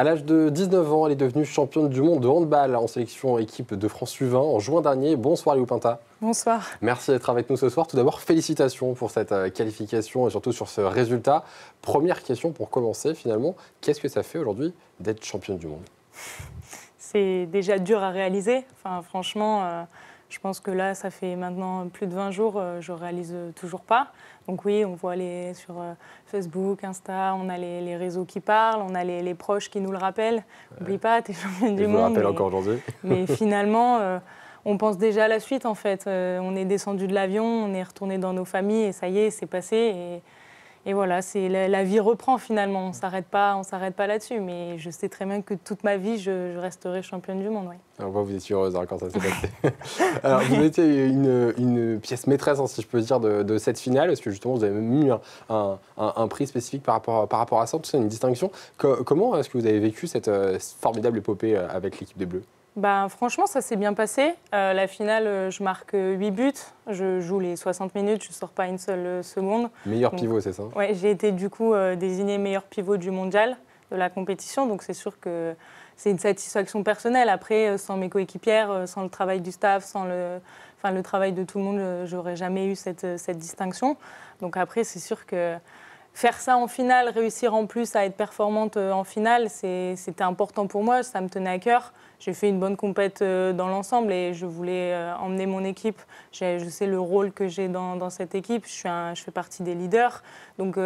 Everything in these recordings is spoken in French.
À l'âge de 19 ans, elle est devenue championne du monde de handball en sélection équipe de France U20 en juin dernier. Bonsoir Léo Pinta. Bonsoir. Merci d'être avec nous ce soir. Tout d'abord, félicitations pour cette qualification et surtout sur ce résultat. Première question pour commencer finalement, qu'est-ce que ça fait aujourd'hui d'être championne du monde? C'est déjà dur à réaliser. Enfin, franchement, je pense que là, ça fait maintenant plus de 20 jours, je ne réalise toujours pas. Donc oui, on voit sur Facebook, Insta, on a les réseaux qui parlent, on a les proches qui nous le rappellent. N'oublie pas, tu es championne du monde. Je le rappelle encore aujourd'hui. Mais finalement, on pense déjà à la suite en fait. On est descendu de l'avion, on est retourné dans nos familles et ça y est, c'est passé. Et voilà, la vie reprend finalement. On ne s'arrête pas là-dessus. Mais je sais très bien que toute ma vie, je resterai championne du monde. Oui. On voit vous étiez heureuse quand ça s'est passé. Alors, vous étiez une pièce maîtresse, hein, si je peux dire, de cette finale, parce que justement, vous avez même eu un prix spécifique par rapport à ça, tout ça, une distinction. Comment est-ce que vous avez vécu cette formidable épopée avec l'équipe des Bleus? Franchement, ça s'est bien passé. La finale, je marque 8 buts. Je joue les 60 minutes, je ne sors pas une seule seconde. Meilleur pivot, c'est ça? Oui, j'ai été du coup désignée meilleur pivot du mondial de la compétition. Donc c'est sûr que c'est une satisfaction personnelle. Après, sans mes coéquipières, sans le travail du staff, sans le travail de tout le monde, je n'aurais jamais eu cette distinction. Donc après, c'est sûr que faire ça en finale, réussir en plus à être performante en finale, c'était important pour moi, ça me tenait à cœur. J'ai fait une bonne compète dans l'ensemble et je voulais emmener mon équipe. Je sais le rôle que j'ai dans cette équipe, je fais partie des leaders. Donc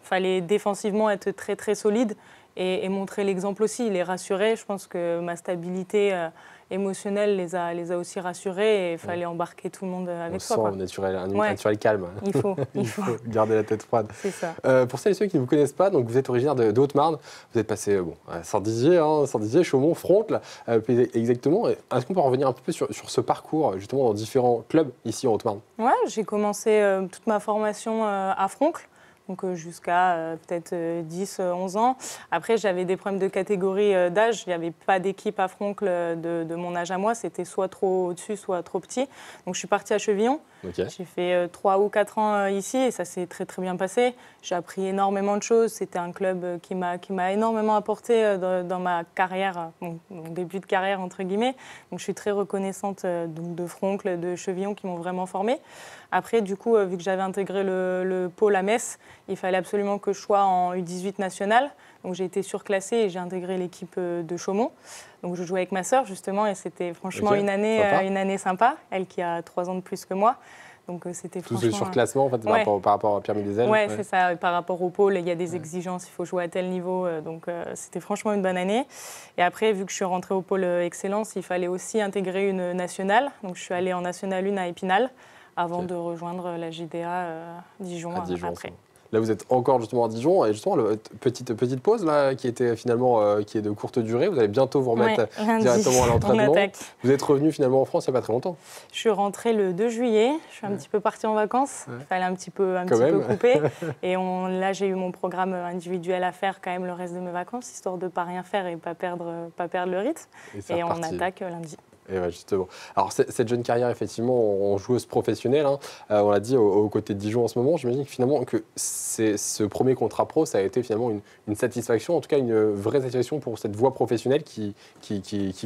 fallait défensivement être très très solide et montrer l'exemple aussi, les rassurer. Je pense que ma stabilité émotionnelle les a aussi rassurés et il fallait embarquer tout le monde avec soi. On sent un naturel calme. Il faut garder la tête froide. C'est ça. Pour celles et ceux qui ne vous connaissent pas, donc vous êtes originaire de Haute-Marne, vous êtes passé à Saint-Dizier, Chaumont, Fronte, exactement. Est-ce qu'on peut revenir un peu sur ce parcours justement dans différents clubs ici en Haute-Marne? Ouais, j'ai commencé toute ma formation à Froncle. Donc jusqu'à peut-être 10, 11 ans. Après, j'avais des problèmes de catégorie d'âge. Il n'y avait pas d'équipe à Froncle de mon âge à moi. C'était soit trop au-dessus, soit trop petit. Donc je suis partie à Chevillon. Okay. J'ai fait 3 ou 4 ans ici et ça s'est très très bien passé. J'ai appris énormément de choses. C'était un club qui m'a énormément apporté dans ma carrière, mon début de carrière entre guillemets. Donc je suis très reconnaissante de Froncle, de Chevillon qui m'ont vraiment formée. Après, du coup, vu que j'avais intégré le pôle à Metz, il fallait absolument que je sois en U18 nationale. Donc j'ai été surclassée et j'ai intégré l'équipe de Chaumont. Donc je jouais avec ma sœur justement et c'était franchement une année sympa. Elle qui a 3 ans de plus que moi. Donc c'était tout ce surclassement en fait, par rapport à Pierre Médézel. Ouais, c'est ça. Par rapport au pôle, il y a des exigences, il faut jouer à tel niveau. Donc c'était franchement une bonne année. Et après, vu que je suis rentrée au pôle excellence, il fallait aussi intégrer une nationale. Donc je suis allée en nationale 1 à Épinal avant de rejoindre la JDA Dijon après. Là, vous êtes encore justement à Dijon et justement, petite pause là, qui était finalement qui est de courte durée. Vous allez bientôt vous remettre directement à l'entraînement. Vous êtes revenu finalement en France il n'y a pas très longtemps. Je suis rentrée le 2 juillet. Je suis un petit peu partie en vacances. Il fallait un petit peu couper. Et là, j'ai eu mon programme individuel à faire quand même le reste de mes vacances, histoire de ne pas rien faire et pas perdre le rythme. Et on attaque lundi. Et ouais, justement. Alors, cette jeune carrière, effectivement, en joueuse professionnelle, hein, on l'a dit, aux côtés de Dijon en ce moment, j'imagine que finalement, ce premier contrat pro, ça a été finalement une satisfaction, en tout cas une vraie satisfaction pour cette voie professionnelle qui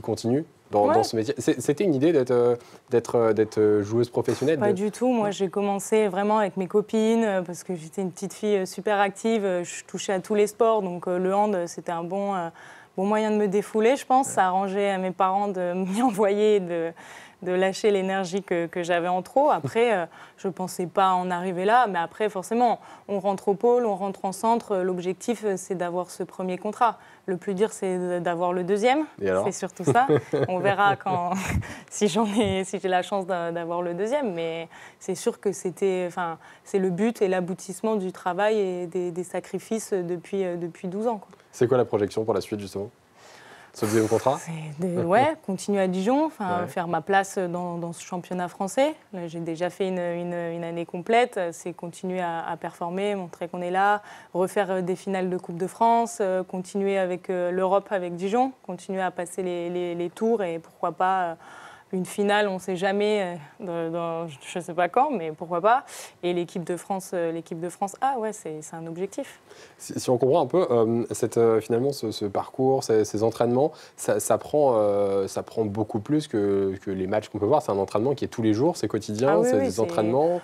continue dans ce métier. C'était une idée d'être joueuse professionnelle? Pas du tout. Moi, j'ai commencé vraiment avec mes copines parce que j'étais une petite fille super active. Je touchais à tous les sports, donc le hand, c'était un bon moyen de me défouler, je pense. Ça arrangeait à mes parents de m'y envoyer, de lâcher l'énergie que j'avais en trop. Après, je ne pensais pas en arriver là, mais après, forcément, on rentre au pôle, on rentre en centre. L'objectif, c'est d'avoir ce premier contrat. Le plus dur, c'est d'avoir le deuxième. C'est surtout ça. On verra si j'ai la chance d'avoir le deuxième. Mais c'est sûr que c'est le but et l'aboutissement du travail et des sacrifices depuis 12 ans. C'est quoi la projection pour la suite, justement? Ce deuxième contrat? Continuer à Dijon, faire ma place dans ce championnat français. Là, j'ai déjà fait une année complète. C'est continuer à performer, montrer qu'on est là, refaire des finales de Coupe de France, continuer avec l'Europe avec Dijon, continuer à passer les tours et pourquoi pas une finale, on ne sait jamais, je ne sais pas quand, mais pourquoi pas. Et l'équipe de France, ah ouais, c'est un objectif. Si on comprend un peu, finalement, ce parcours, ces entraînements, ça prend beaucoup plus que les matchs qu'on peut voir. C'est un entraînement qui est tous les jours, c'est quotidien, Oui, c'est des entraînements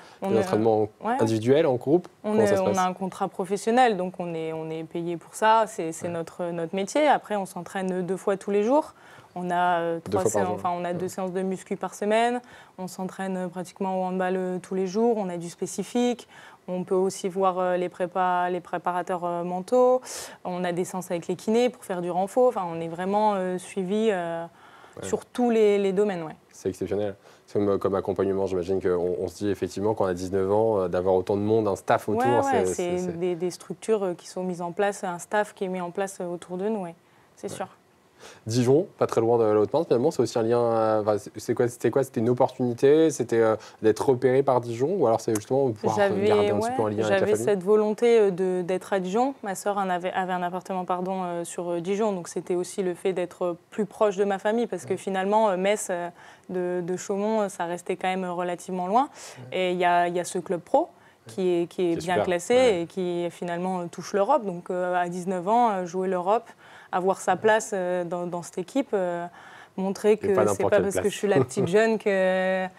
individuels, en groupe. On a un contrat professionnel, donc on est payé pour ça, c'est notre métier. Après, on s'entraîne 2 fois tous les jours. On a 2 séances de muscu par semaine. On s'entraîne pratiquement au handball tous les jours. On a du spécifique. On peut aussi voir les préparateurs mentaux. On a des séances avec les kinés pour faire du renfort. Enfin, on est vraiment suivi sur tous les domaines. Ouais. C'est exceptionnel. Comme accompagnement, j'imagine qu'on se dit effectivement qu'on a 19 ans, d'avoir autant de monde, un staff autour. C'est des structures qui sont mises en place, un staff qui est mis en place autour de nous, c'est sûr. Dijon, pas très loin de la Haute-Marne, finalement, c'est aussi un lien. C'était quoi? C'était une opportunité? C'était d'être repéré par Dijon? Ou alors c'est justement pouvoir garder un petit peu un lien avec la famille? J'avais cette volonté d'être à Dijon. Ma sœur avait un appartement sur Dijon, donc c'était aussi le fait d'être plus proche de ma famille, parce que finalement, Metz de Chaumont, ça restait quand même relativement loin. Et il y a ce club pro qui est bien super classé et qui finalement touche l'Europe. Donc à 19 ans, jouer l'Europe, avoir sa place dans cette équipe, montrer que c'est pas parce que je suis la petite jeune que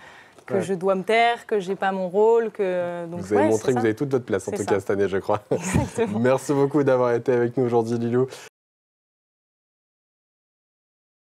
je dois me taire, que j'ai pas mon rôle. Donc, vous avez montré que vous avez toute votre place, en tout cas cette année, je crois. Merci beaucoup d'avoir été avec nous aujourd'hui, Lilou.